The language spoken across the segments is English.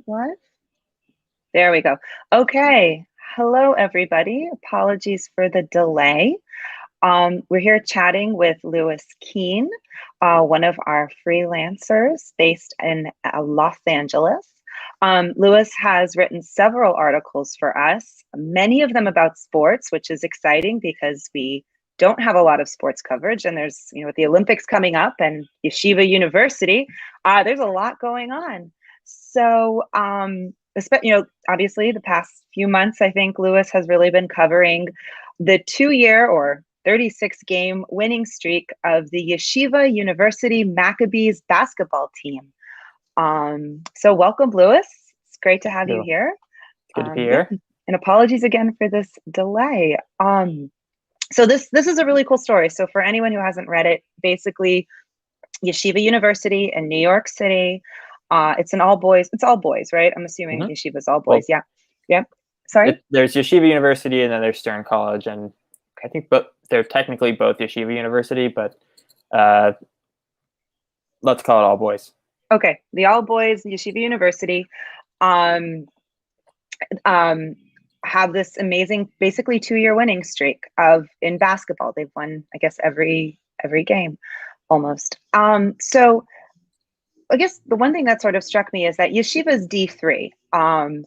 What? There we go. Okay. Hello, everybody. Apologies for the delay. We're here chatting with Louis Keene, one of our freelancers based in Los Angeles. Louis has written several articles for us, many of them about sports, which is exciting because we don't have a lot of sports coverage. And there's, with the Olympics coming up and Yeshiva University, there's a lot going on. So, obviously the past few months, I think Louis has really been covering the 2-year or 36 game winning streak of the Yeshiva University Maccabees basketball team. So welcome, Louis. It's great to have you here. Good to be here. And apologies again for this delay. So this is a really cool story. So for anyone who hasn't read it, basically Yeshiva University in New York City. It's all boys, right? I'm assuming Yeshiva's all boys. Well, yeah. Sorry? There's Yeshiva University and then there's Stern College, and I think they're technically both Yeshiva University, but let's call it all boys. Okay, the all boys Yeshiva University have this amazing, basically 2-year winning streak in basketball. They've won, I guess, every game almost. So I guess the one thing that sort of struck me is that Yeshiva is D3.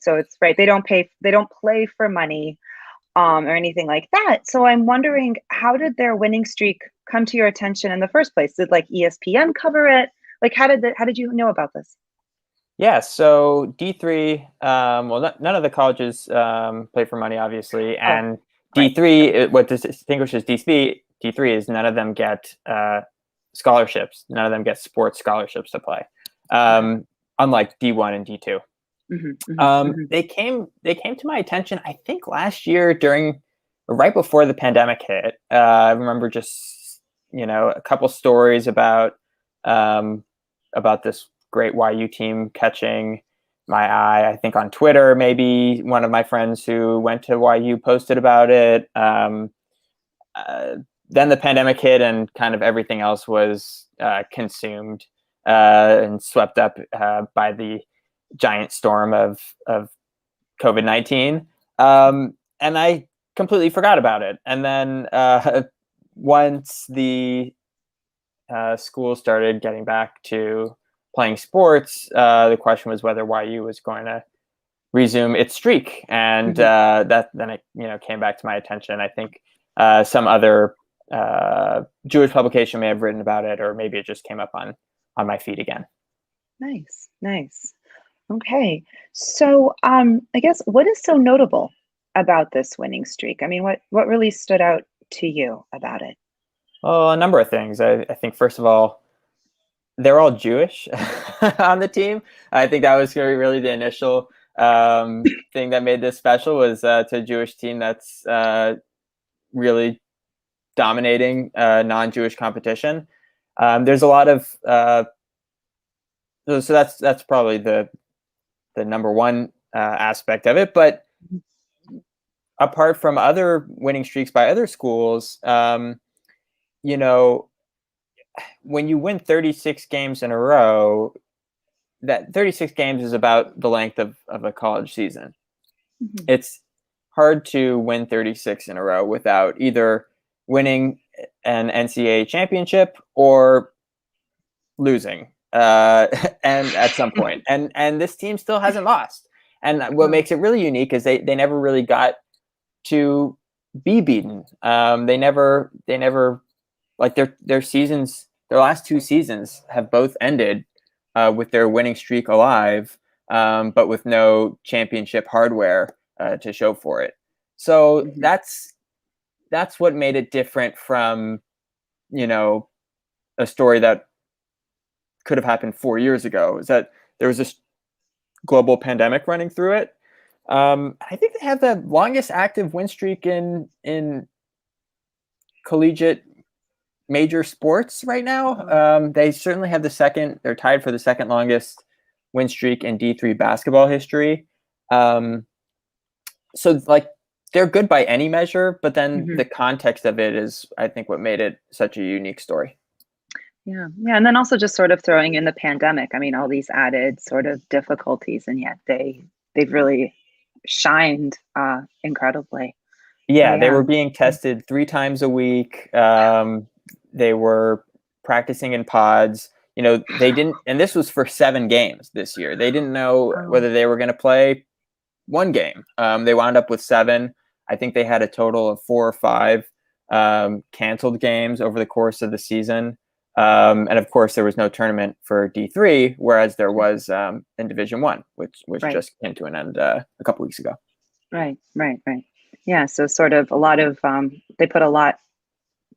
So it's right. They don't play for money or anything like that. So I'm wondering, how did their winning streak come to your attention in the first place? Did ESPN cover it? How did you know about this? Yeah, so D3, none of the colleges play for money, obviously. And D3, what distinguishes D3 is none of them get scholarships. None of them get sports scholarships to play, unlike D1 and D2. They came to my attention, I think, last year right before the pandemic hit. I remember just a couple stories about this great YU team catching my eye. I think on Twitter, maybe one of my friends who went to YU posted about it. Then the pandemic hit and kind of everything else was consumed and swept up by the giant storm of COVID-19. And I completely forgot about it. And then once the school started getting back to playing sports, the question was whether YU was going to resume its streak. And then it came back to my attention. I think some other Jewish publication may have written about it, or maybe it just came up on my feed again. Nice. Okay. So I guess, what is so notable about this winning streak? I mean, what really stood out to you about it? Well, a number of things. I think, first of all, they're all Jewish on the team. I think that was really the initial thing that made this special, was to a Jewish team that's really dominating non-Jewish competition. There's a lot of so that's probably the number one aspect of it. But apart from other winning streaks by other schools, when you win 36 games in a row, that 36 games is about the length of a college season. It's hard to win 36 in a row without either winning an NCAA championship or losing and at some point. And this team still hasn't lost. And what makes it really unique is they never really got to be beaten. They never like their seasons, their last 2 seasons have both ended with their winning streak alive, but with no championship hardware to show for it. So that's what made it different from, a story that could have happened 4 years ago, is that there was this global pandemic running through it. I think they have the longest active win streak in collegiate major sports right now. They certainly have they're tied for the second longest win streak in D3 basketball history. So they're good by any measure, but then the context of it is, I think, what made it such a unique story. Yeah. Yeah. And then also just sort of throwing in the pandemic. I mean, all these added sort of difficulties, and yet they've really shined incredibly. So Yeah, they yeah. were being tested 3 times a week. They were practicing in pods. They didn't, and this was for 7 games this year. They didn't know Oh, whether they were going to play one game. They wound up with 7. I think they had a total of 4 or 5 canceled games over the course of the season. And of course, there was no tournament for D3, whereas there was in Division One, which right. just came to an end a couple weeks ago. Right. Right. Right. Yeah. So sort of a lot of they put a lot.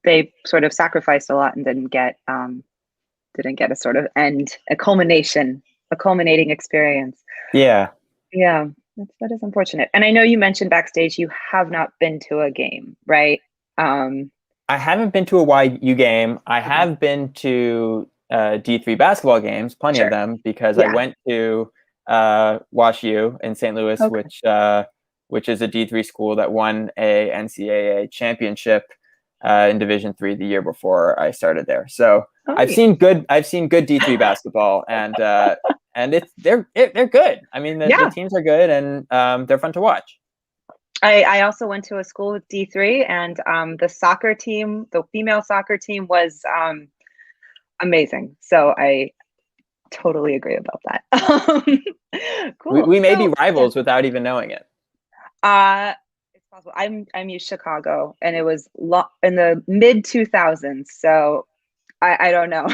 They sort of sacrificed a lot and didn't get a sort of end, a culmination, a culminating experience. Yeah. Yeah, that is unfortunate. And I know you mentioned backstage you have not been to a game, right? Um, I haven't been to a YU game. I okay, have been to D3 basketball games, plenty of sure. them, because I Yeah. went to Wash U in St. Louis, Okay. which is a D3 school that won a NCAA championship in Division 3 the year before I started there. So Oh, I've yeah. seen good D3 basketball, and they're good. I mean, the Yeah. teams are good, and they're fun to watch. I also went to a school with D3, and the soccer team, the female soccer team was amazing. So I totally agree about that. We Cool. we may be So yeah. rivals without even knowing it. It's possible. I'm East Chicago, and it was in the mid 2000s. So I don't know.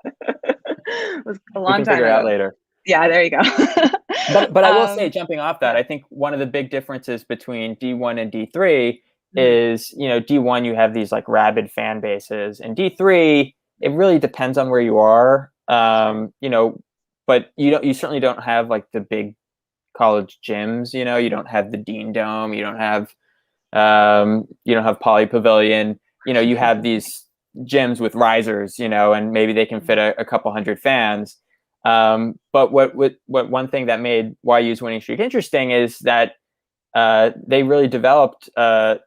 It was a We long can time figure it out ago. later. Yeah, there you go. But I will say, jumping off that, Yeah. I think one of the big differences between D1 and D3 Mhm. is, D1 you have these like rabid fan bases, and D3 it really depends on where you are. Sure. But you certainly don't have like the big college gyms. You don't have the Dean Dome. You don't have Poly Pavilion. You have these gyms with risers. And maybe they can fit a couple hundred fans. But what one thing that made YU's winning streak interesting is that they really developed a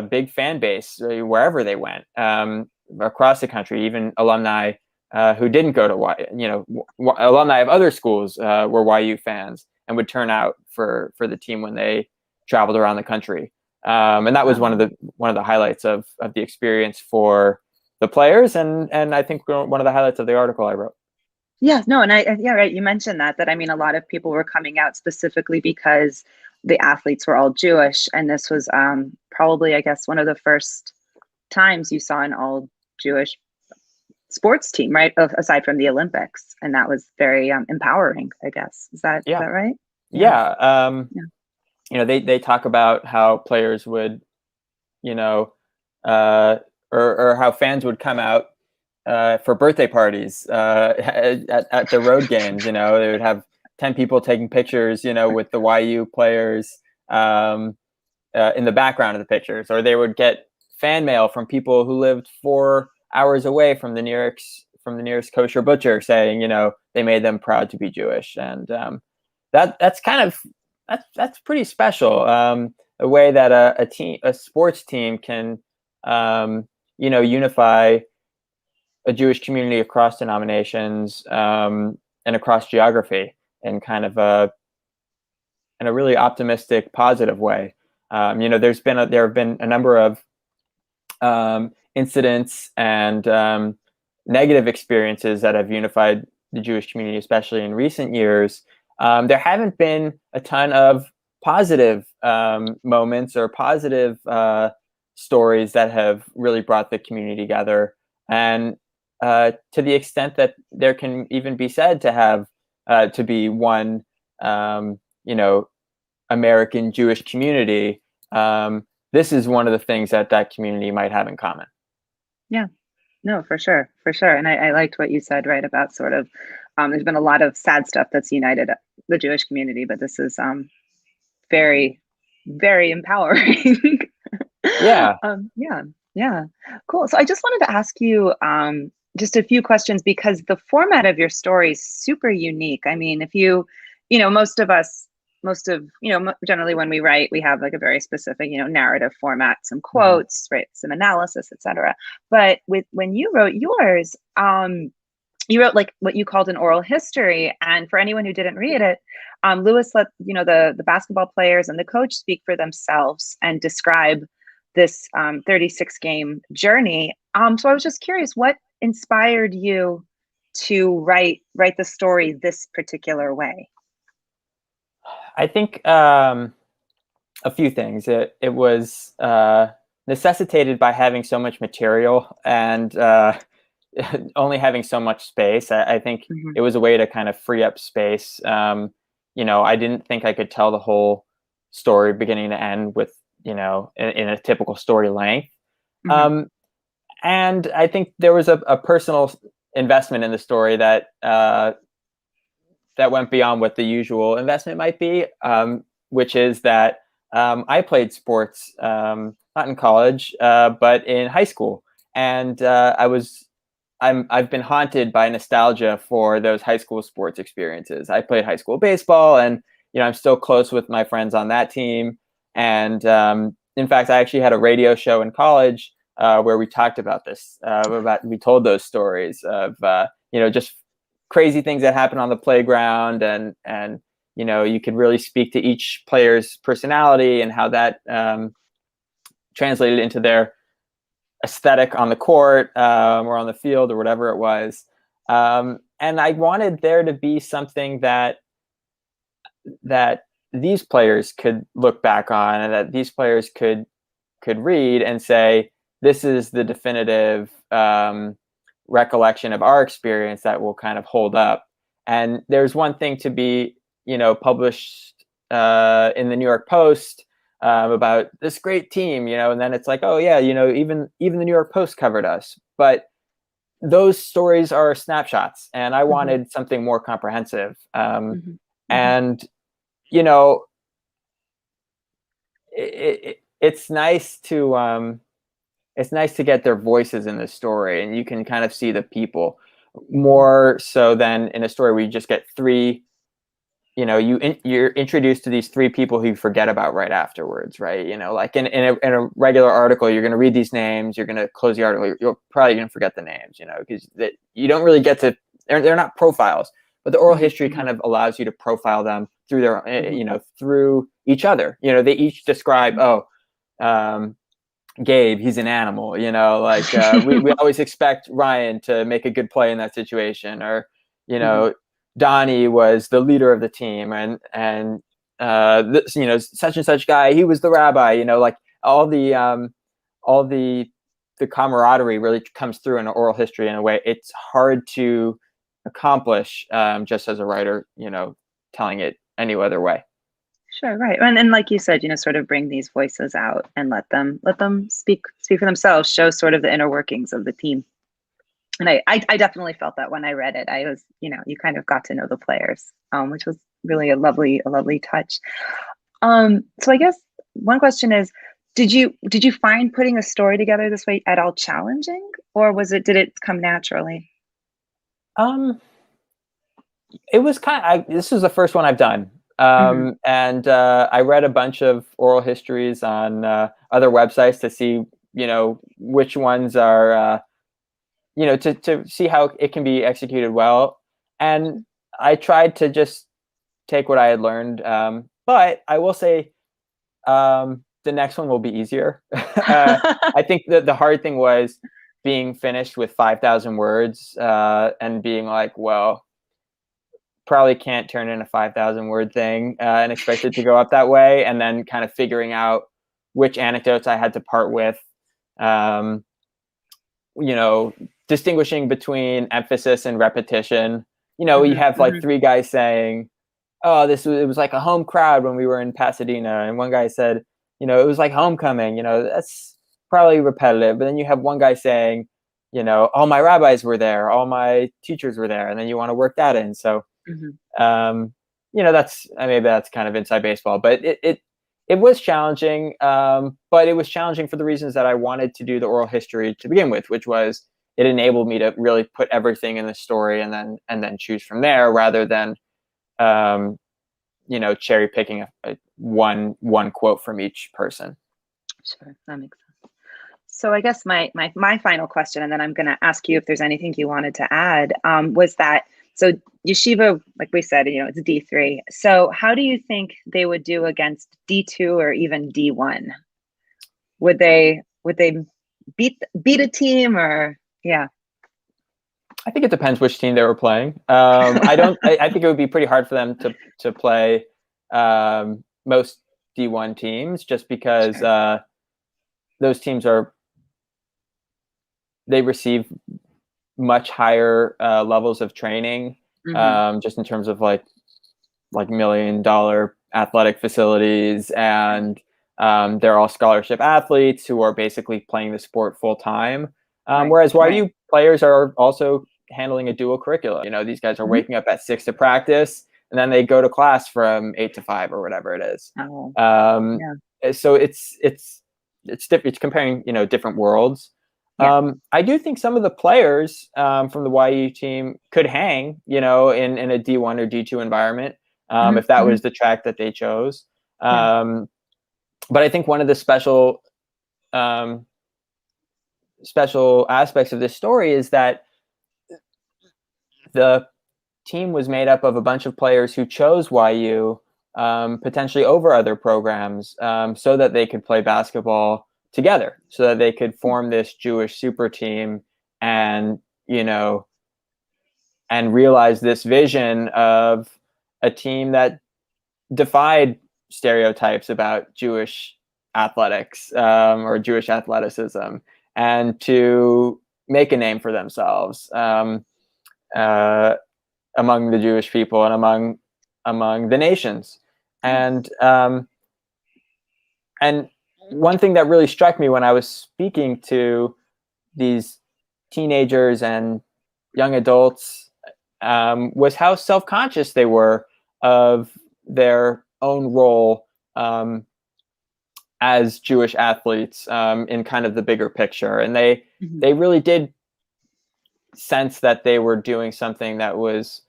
big fan base wherever they went, across the country. Even alumni who didn't go to alumni of other schools were YU fans and would turn out for the team when they traveled around the country. And that was one Wow. of the highlights of the experience for the players, and I think one of the highlights of the article I wrote. Yeah, no, and yeah, right. You mentioned that I mean, a lot of people were coming out specifically because the athletes were all Jewish, and this was probably, I guess, one of the first times you saw an all Jewish sports team, right? Aside from the Olympics, and that was very empowering, I guess. Is that Yeah, right? Yeah, yeah. yeah. They talk about how players would, you know, uh, or how fans would come out for birthday parties at the road games. They would have 10 people taking pictures, with the YU players in the background of the pictures, or they would get fan mail from people who lived 4 hours away from the nearest kosher butcher saying, they made them proud to be Jewish, and that's kind of that's pretty special. A way that a sports team can unify a Jewish community across denominations, and across geography in kind of a really optimistic, positive way. There have been a number of incidents and negative experiences that have unified the Jewish community, especially in recent years. There haven't been a ton of positive moments or positive stories that have really brought the community together. And to the extent that there can even be said to be one, American Jewish community, this is one of the things that community might have in common. Yeah. No, for sure, for sure. And I liked what you said, right, about sort of there's been a lot of sad stuff that's united the Jewish community, but this is very, very empowering. Yeah. Yeah, yeah, cool. So I just wanted to ask you just a few questions because the format of your story is super unique. I mean, if most of us most of, generally when we write, we have like a very specific, narrative format, some Mhm. quotes, right, some analysis, etc. But when you wrote yours, you wrote like what you called an oral history. And for anyone who didn't read it, Lewis let the basketball players and the coach speak for themselves and describe this 36 game journey. So I was just curious, what inspired you to write the story this particular way? I think a few things. It was necessitated by having so much material and only having so much space. I think Mm-hmm. it was a way to kind of free up space. I didn't think I could tell the whole story beginning to end with, in a typical story length. Mm-hmm. Um, and I think there was a personal investment in the story that went beyond what the usual investment might be, which is that I played sports, not in college, but in high school, and I've been haunted by nostalgia for those high school sports experiences. I played high school baseball, and I'm still close with my friends on that team. And in fact, I actually had a radio show in college where we talked about this. We told those stories of just crazy things that happen on the playground, and you could really speak to each player's personality and how that translated into their aesthetic on the court or on the field or whatever it was. And I wanted there to be something that these players could look back on and that these players could read and say, this is the definitive recollection of our experience that will kind of hold up. And there's one thing to be, published in the New York Post about this great team, and then it's like, oh yeah, even the New York Post covered us. But those stories are snapshots, and I Mm-hmm. wanted something more comprehensive. Mm-hmm. Mm-hmm. And you know, it's nice to get their voices in the story, and you can kind of see the people more so than in a story where you just get three. You're introduced to these three people who you forget about right afterwards, right? Like in a regular article, you're going to read these names, you're going to close the article, you're probably going to forget the names, because you don't really get to. They're not profiles, but the oral history Mm-hmm. kind of allows you to profile them through their, Mm-hmm. through each other. They each describe, Gabe, he's an animal, like we always expect Ryan to make a good play in that situation, or Mm-hmm. Donnie was the leader of the team, and such and such guy, he was the rabbi, like all the camaraderie really comes through in oral history in a way it's hard to accomplish just as a writer, telling it any other way. Sure, right. And like you said, sort of bring these voices out and let them speak for themselves, show sort of the inner workings of the team. And I definitely felt that when I read it. I was, you kind of got to know the players, which was really a lovely touch. So I guess one question is, did you find putting a story together this way at all challenging, or did it come naturally? um It was this was the first one I've done. Hmm. And I read a bunch of oral histories on other websites to see, which ones are, to see how it can be executed well. And I tried to just take what I had learned. But I will say the next one will be easier. I think that the hard thing was being finished with 5,000 words and being like, well, probably can't turn in a 5,000 word thing and expect it to go up that way. And then kind of figuring out which anecdotes I had to part with, um, distinguishing between emphasis and repetition. You Hmm. have like Hmm. three guys saying, oh, it was like a home crowd when we were in Pasadena. And one guy said, it was like homecoming, that's probably repetitive. But then you have one guy saying, all my rabbis were there, all my teachers were there. And then you want to work that in. So Hmm. um, that's maybe that's kind of inside baseball, but it was challenging. But it was challenging for the reasons that I wanted to do the oral history to begin with, which was it enabled me to really put everything in the story and then choose from there rather than cherry picking one quote from each person. Sure, that makes sense. So I guess my final question, and then I'm going to ask you if there's anything you wanted to add, was that, so Yeshiva, like we said, it's D3. So how do you think they would do against D2 or even D1? Would they beat a team, or yeah? I think it depends which team they were playing. I think it would be pretty hard for them to play most D1 teams, just because Sure. those teams they receive much higher levels of training, just in terms of like $1 million athletic facilities, and they're all scholarship athletes who are basically playing the sport full time. Whereas YU players are also handling a dual curricula. These guys are waking up at 6 to practice, and then they go to class from 8 to 5 or whatever it is. Oh, So it's comparing different worlds. I do think some of the players from the YU team could hang, in a D1 or D2 environment, if that was the track that they chose. But I think one of the special aspects of this story is that the team was made up of a bunch of players who chose YU potentially over other programs, so that they could play basketball together, so that they could form this Jewish super team, and and realize this vision of a team that defied stereotypes about Jewish athletics, or Jewish athleticism, and to make a name for themselves among the Jewish people and among the nations. And one thing that really struck me when I was speaking to these teenagers and young adults was how self-conscious they were of their own role as Jewish athletes in kind of the bigger picture. And they really did sense that they were doing something that was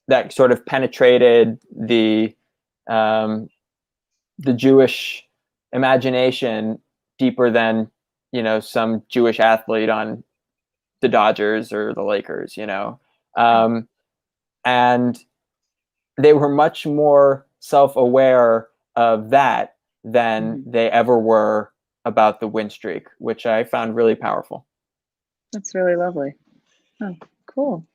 that sort of penetrated the Jewish imagination deeper than some Jewish athlete on the Dodgers or the Lakers, and they were much more self-aware of that than they ever were about the win streak, which I found really powerful. That's really lovely. Oh, cool.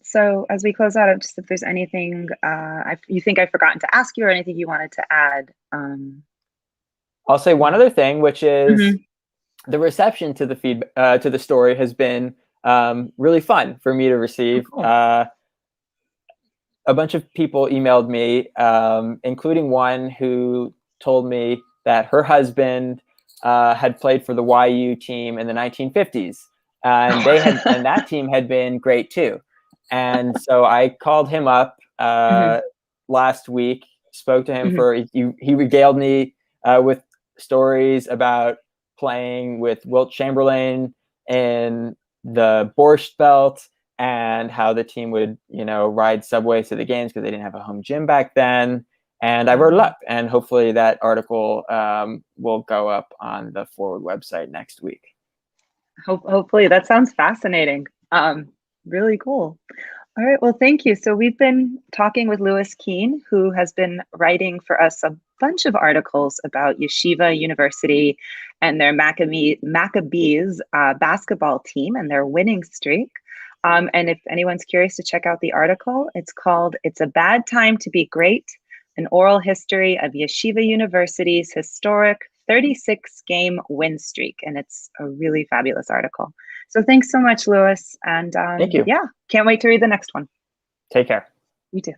So as we close out, just if there's anything you think I've forgotten to ask you, or anything you wanted to add. I'll say one other thing, which is the reception to the story has been really fun for me to receive. Oh, cool. A bunch of people emailed me, including one who told me that her husband had played for the YU team in the 1950s. And and that team had been great too. And so I called him up last week, spoke to him he regaled me with stories about playing with Wilt Chamberlain in the Borscht Belt, and how the team would, ride subways to the games because they didn't have a home gym back then. And I wrote it up, and hopefully that article will go up on the Forward website next week. Hopefully. That sounds fascinating. Really cool. All right, well, thank you. So we've been talking with Louis Keene, who has been writing for us a bunch of articles about Yeshiva University and their Maccabees basketball team and their winning streak. And if anyone's curious to check out the article, it's called "It's a Bad Time to Be Great: An Oral History of Yeshiva University's Historic 36-Game Win Streak." And it's a really fabulous article. So thanks so much, Louis. And thank you. Yeah, can't wait to read the next one. Take care. You too.